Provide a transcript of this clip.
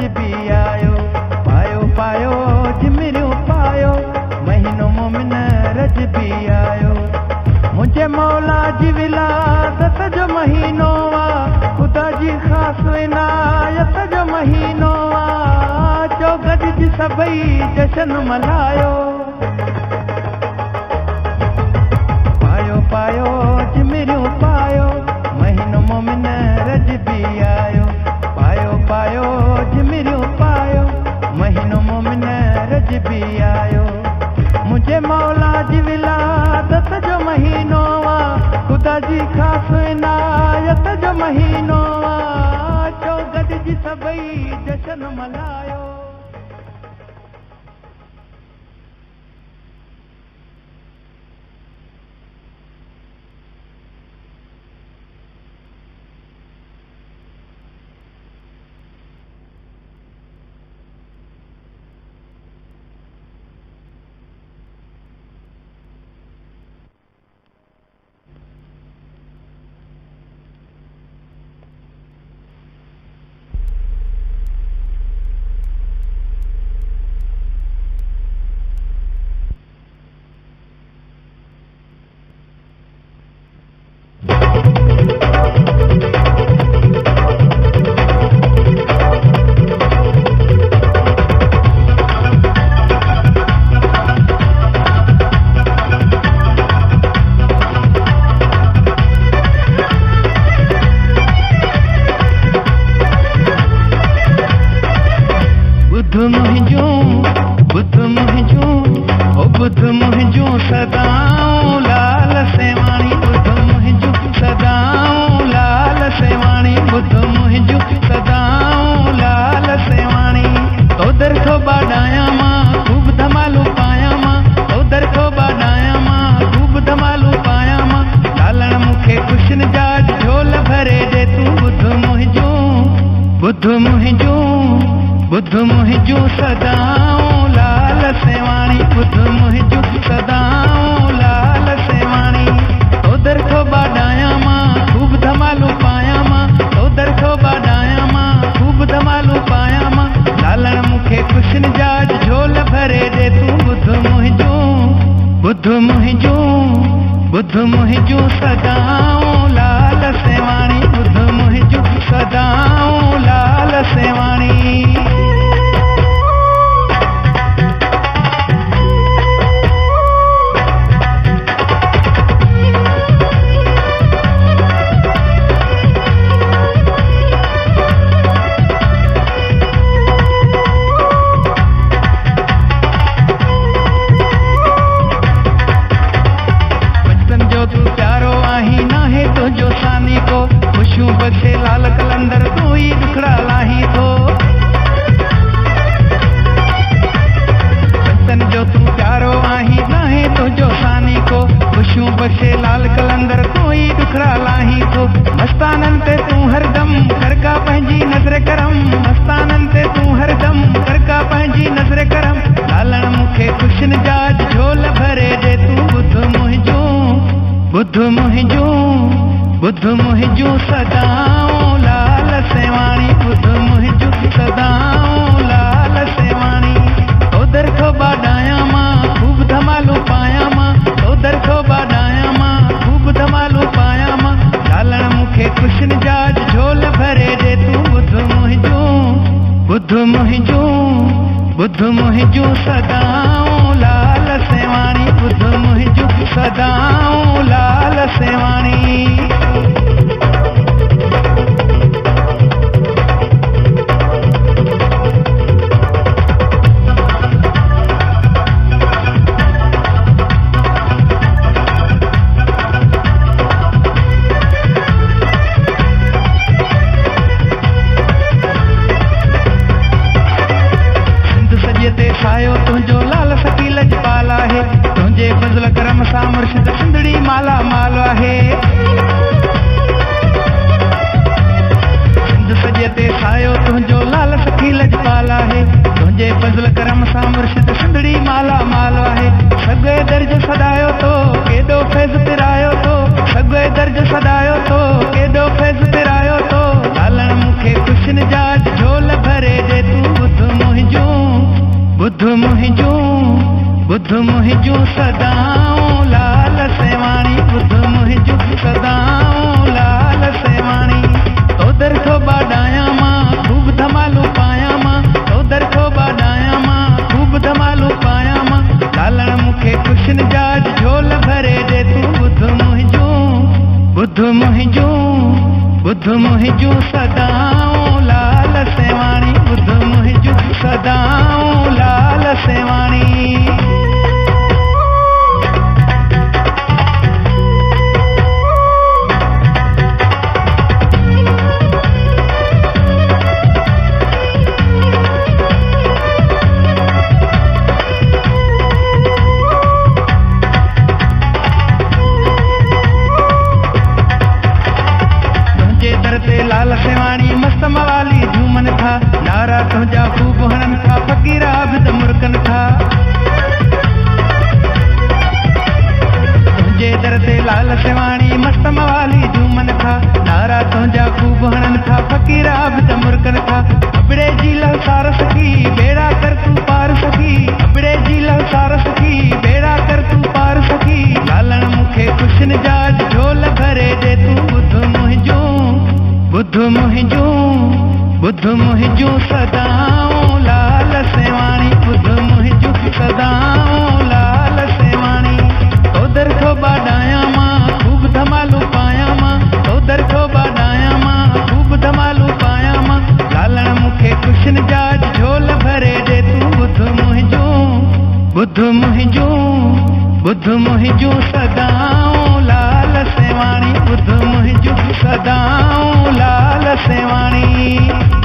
रजबी आयो, पायो पायो जिमरियो पायो, महीनो मोमिन रजबी आयो। मुझे मौला जी विलादत जो महीनो आ, खुदा जी ख़ास इनायत जो महीनो आ, जो गॾिजी सभई जशन मल्हायो। पायो पायो जिमरियो पायो, महीनो मोमिन रजबी आयो, पायो पायो जिमरियो पायो, महीनो मोमिन रजबी आयो। मुझे मौला जी विलादत जो महीनो आ, खुदा जी ख़ास इनायत जो महीनो आ, जो गॾिजी सभई जशन मल्हायो। बुध मुहिंजो सदाऊं लाल सेवाणी, बुध मुहिंजो सदाऊं लाल सेवाणी। तो दर को बाडाया मां खूब धमालू पाया मां, तो दर को बाडाया मां खूब धमालू पाया मां। लालण मुखे खुशन जाज झोल भरे दे तू, बुध मुहिंजो बुध मुहिंजो बुध मुहिंजो सदाऊं लाल सेवाणी, बुध मुहिंजो सदाऊं लाल सेवाणी। बख्शे लाल कलंदर तू ही दुखड़ा लाही थो, बचन जो तू प्यारो आही नाहे तुझो सानी को। खुशियों बख्शे लाल कलंदर तू ही दुखड़ा लाही थो। मस्तानन ते तू हरदम करका पंहिंजी नजर करम, मस्तानन ते तू हरदम करका पंहिंजी नजर करम। लालण मुखे खुशन जाज झोल भरे दे तू, बुध मुहिंजो बुध मुहिंजो बुध मुहिंजो सदाऊं लाल सेवाणी, बुध मुहिंजो सदाऊं लाल सेवाणी। तो दर को बाडाया मां खूब धमालू पाया मां, तो दर को बाडाया मां खूब धमालू पाया मां। लालण मुखे खुशन जाज झोल भरे दे तू, बुध मुहिंजो बुध मुहिंजो बुध मुहिंजो सदाऊं लाल सेवाणी, बुध मुहिंजो सदाऊं लाल सेवाणी। सायो तुझो लाल सकी लजपाला है, तुझे फजल करम सा मुर्शिद सिंधड़ी माला माल है। सिंध सजे ते सायो तुझो लाल सकी लजपाला है, तुझे फजल करम सा मुर्शिद सिंधड़ी माला माल है। सगे दर्ज सदायो तो केडो फैज़ तिरायो तो, सगे दर्ज सदायो तो केडो फैज़ तिरायो तो। लालण मुखे खुशन जाज झोल भरे दे तू, बुध मुहिंजो सदाऊं लाल सेवाणी बुध मुहिंजो सदाऊं लाल सेवाणी तो दर थो बाडाया मां खूब धमालू पाया मां तो दर थो बाडाया मां खूब धमालू पाया मां लालण मुखे कुशन जाज झोल भरे दे तू बुध मुहिंजो सदाऊं लाल सेवाणी बुध मुहिंजो सदाऊं लाल सेवाणी लाल सेवाणी मस्त मवाली झूमन था नारा तुझा खूब हणन था फकीरा बिद मुर्कन था तुझे दर ते लाल सेवाणी मस्त मवाली झूमन था नारा तुझा खूब हणन था फकीरा बिद मुर्कन था अबड़े जी ललसार सखी बेड़ा कर तू पार सखी अबड़े जी ललसार सखी बेड़ा कर तू पार सखी लालण मुखे कुशन जाज झोल भरे दे तू बुध मुहिंजो सदाऊं लाल सेवाणी बुध मुहिंजो सदाऊं लाल सेवाणी तो दर थो बाडाया मां खूब धमालू पाया मां तो दर थो बाडाया मां खूब धमालू पाया मां लालण मुखे कुशन जाज झोल भरे दे तू बुध मुहिंजो सदाऊं लाल सेवाणी बुध मुहिंजो सदाऊं लाल सेवाणी